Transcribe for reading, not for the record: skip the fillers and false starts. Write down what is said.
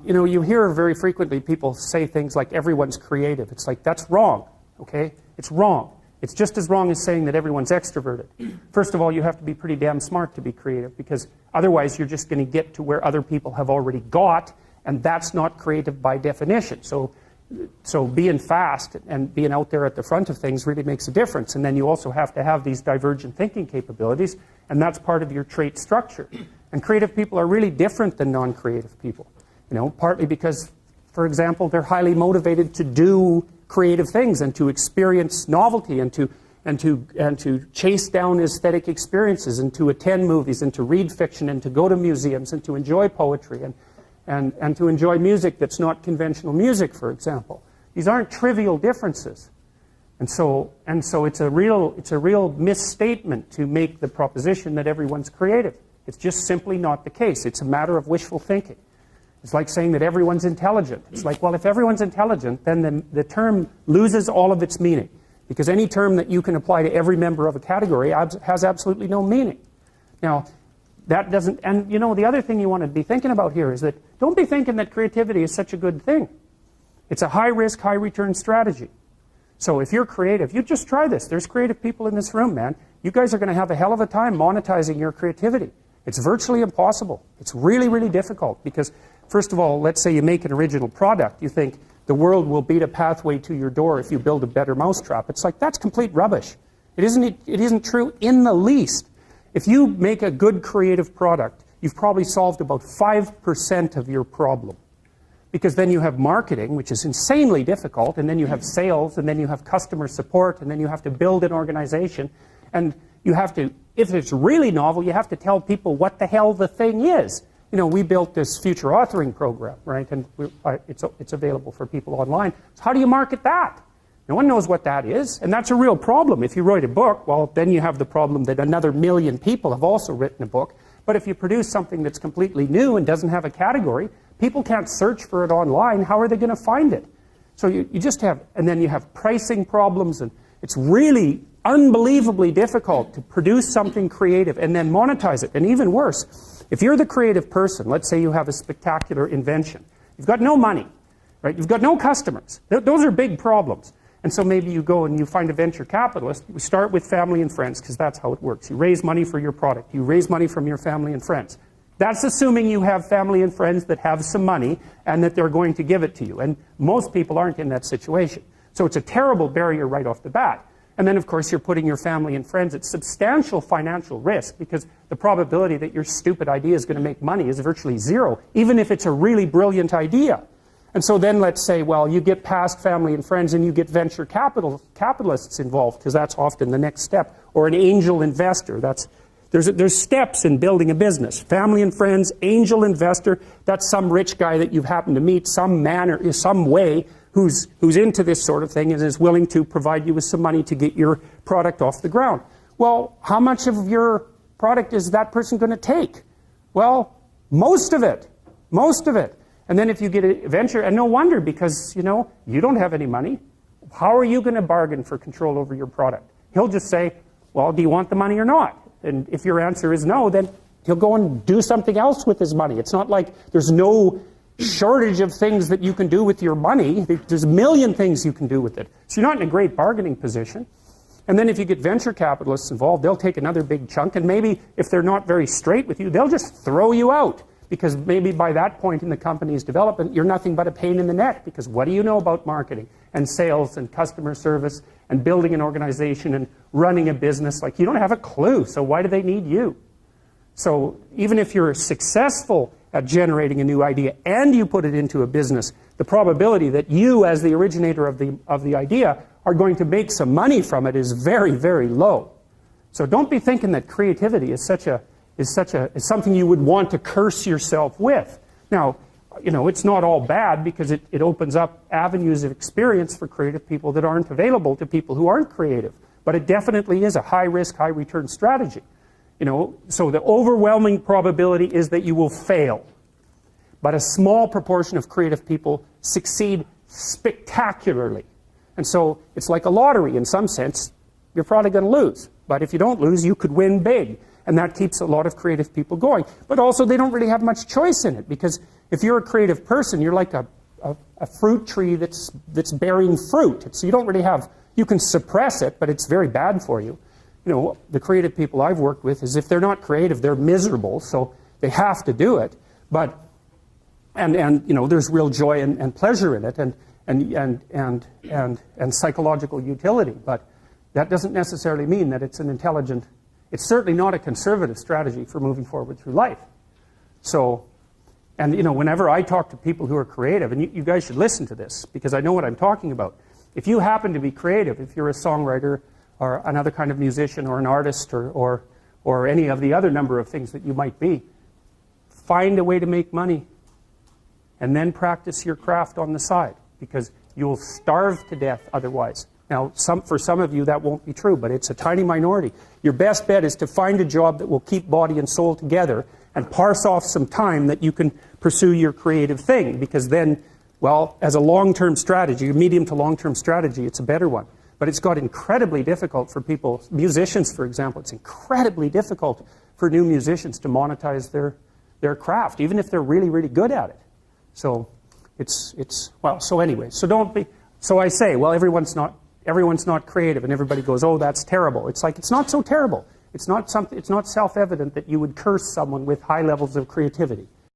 You hear very frequently people say things like everyone's creative. It's like, that's wrong, okay? It's wrong. It's just as wrong as saying that everyone's extroverted. First of all, you have to be pretty damn smart to be creative, because otherwise you're just going to get to where other people have already got, and that's not creative by definition. So being fast and being out there at the front of things really makes a difference. And then you also have to have these divergent thinking capabilities, and that's part of your trait structure. And creative people are really different than non-creative people. Partly because, for example, they're highly motivated to do creative things and to experience novelty and to chase down aesthetic experiences and to attend movies and to read fiction and to go to museums and to enjoy poetry and to enjoy music that's not conventional music, for example. These aren't trivial differences. And so it's a real misstatement to make the proposition that everyone's creative. It's just simply not the case. It's a matter of wishful thinking. It's like saying that everyone's intelligent. It's like, well, if everyone's intelligent, then the term loses all of its meaning. Because any term that you can apply to every member of a category has absolutely no meaning. Now, that doesn't, and the other thing you want to be thinking about here is that don't be thinking that creativity is such a good thing. It's a high-risk, high-return strategy. So if you're creative, you just try this. There's creative people in this room, man. You guys are going to have a hell of a time monetizing your creativity. It's virtually impossible. It's really, really difficult because, first of all, let's say you make an original product. You think the world will beat a pathway to your door if you build a better mousetrap. It's like, that's complete rubbish. It isn't true in the least. If you make a good creative product, you've probably solved about 5% of your problem. Because then you have marketing, which is insanely difficult, and then you have sales, and then you have customer support, and then you have to build an organization, and you have to, if it's really novel, you have to tell people what the hell the thing is. We built this future authoring program, right? And it's available for people online. So how do you market that? No one knows what that is, and that's a real problem. If you write a book, well, then you have the problem that another million people have also written a book. But if you produce something that's completely new and doesn't have a category, people can't search for it online. How are they going to find it? So you just have, and then you have pricing problems, and it's really unbelievably difficult to produce something creative and then monetize it. And even worse, if you're the creative person, let's say you have a spectacular invention. You've got no money, right? You've got no customers. Those are big problems. And so maybe you go and you find a venture capitalist. We start with family and friends because that's how it works. You raise money for your product. You raise money from your family and friends. That's assuming you have family and friends that have some money and that they're going to give it to you. And most people aren't in that situation. So it's a terrible barrier right off the bat. And then, of course, you're putting your family and friends at substantial financial risk because the probability that your stupid idea is going to make money is virtually zero, even if it's a really brilliant idea. And so then let's say, well, you get past family and friends and you get venture capitalists involved, because that's often the next step, or an angel investor. There's steps in building a business. Family and friends, angel investor, that's some rich guy that you've happened to meet, some man or some way who's into this sort of thing and is willing to provide you with some money to get your product off the ground. Well, how much of your product is that person going to take? Well, most of it. Most of it. And then if you get a venture, and no wonder, because, you don't have any money. How are you going to bargain for control over your product? He'll just say, well, do you want the money or not? And if your answer is no, then he'll go and do something else with his money. It's not like there's no shortage of things that you can do with your money. There's a million things you can do with it. So you're not in a great bargaining position. And then if you get venture capitalists involved, they'll take another big chunk, and maybe if they're not very straight with you, they'll just throw you out. Because maybe by that point in the company's development, you're nothing but a pain in the neck. Because what do you know about marketing and sales and customer service and building an organization and running a business? Like, you don't have a clue, so why do they need you? So even if you're successful at generating a new idea and you put it into a business, the probability that you, as the originator of the idea, are going to make some money from it is very, very low. So don't be thinking that creativity is something you would want to curse yourself with. Now, it's not all bad because it opens up avenues of experience for creative people that aren't available to people who aren't creative. But it definitely is a high-risk, high-return strategy. So the overwhelming probability is that you will fail. But a small proportion of creative people succeed spectacularly. And so it's like a lottery in some sense. You're probably going to lose. But if you don't lose, you could win big. And that keeps a lot of creative people going. But also, they don't really have much choice in it because If you're a creative person, you're like a fruit tree that's bearing fruit. So you don't really have, you can suppress it, but it's very bad for you. You know, the creative people I've worked with is if they're not creative, they're miserable, so they have to do it. But, and you know, there's real joy and pleasure in it, and psychological utility. But that doesn't necessarily mean that it's an intelligent, it's certainly not a conservative strategy for moving forward through life. So, and you know, whenever I talk to people who are creative, and you guys should listen to this, because I know what I'm talking about. If you happen to be creative, if you're a songwriter, or another kind of musician, or an artist, or any of the other number of things that you might be, find a way to make money, and then practice your craft on the side, because you'll starve to death otherwise. Now, for some of you that won't be true, but it's a tiny minority. Your best bet is to find a job that will keep body and soul together and parse off some time that you can pursue your creative thing, because then, well, as a long-term strategy, a medium to long-term strategy, it's a better one. But it's got incredibly difficult for people, musicians, for example, it's incredibly difficult for new musicians to monetize their craft, even if they're really, really good at it. So well, so anyway, so don't be, so I say, well, everyone's not creative, and everybody goes, oh, that's terrible. It's like, it's not so terrible. It's not self-evident that you would curse someone with high levels of creativity.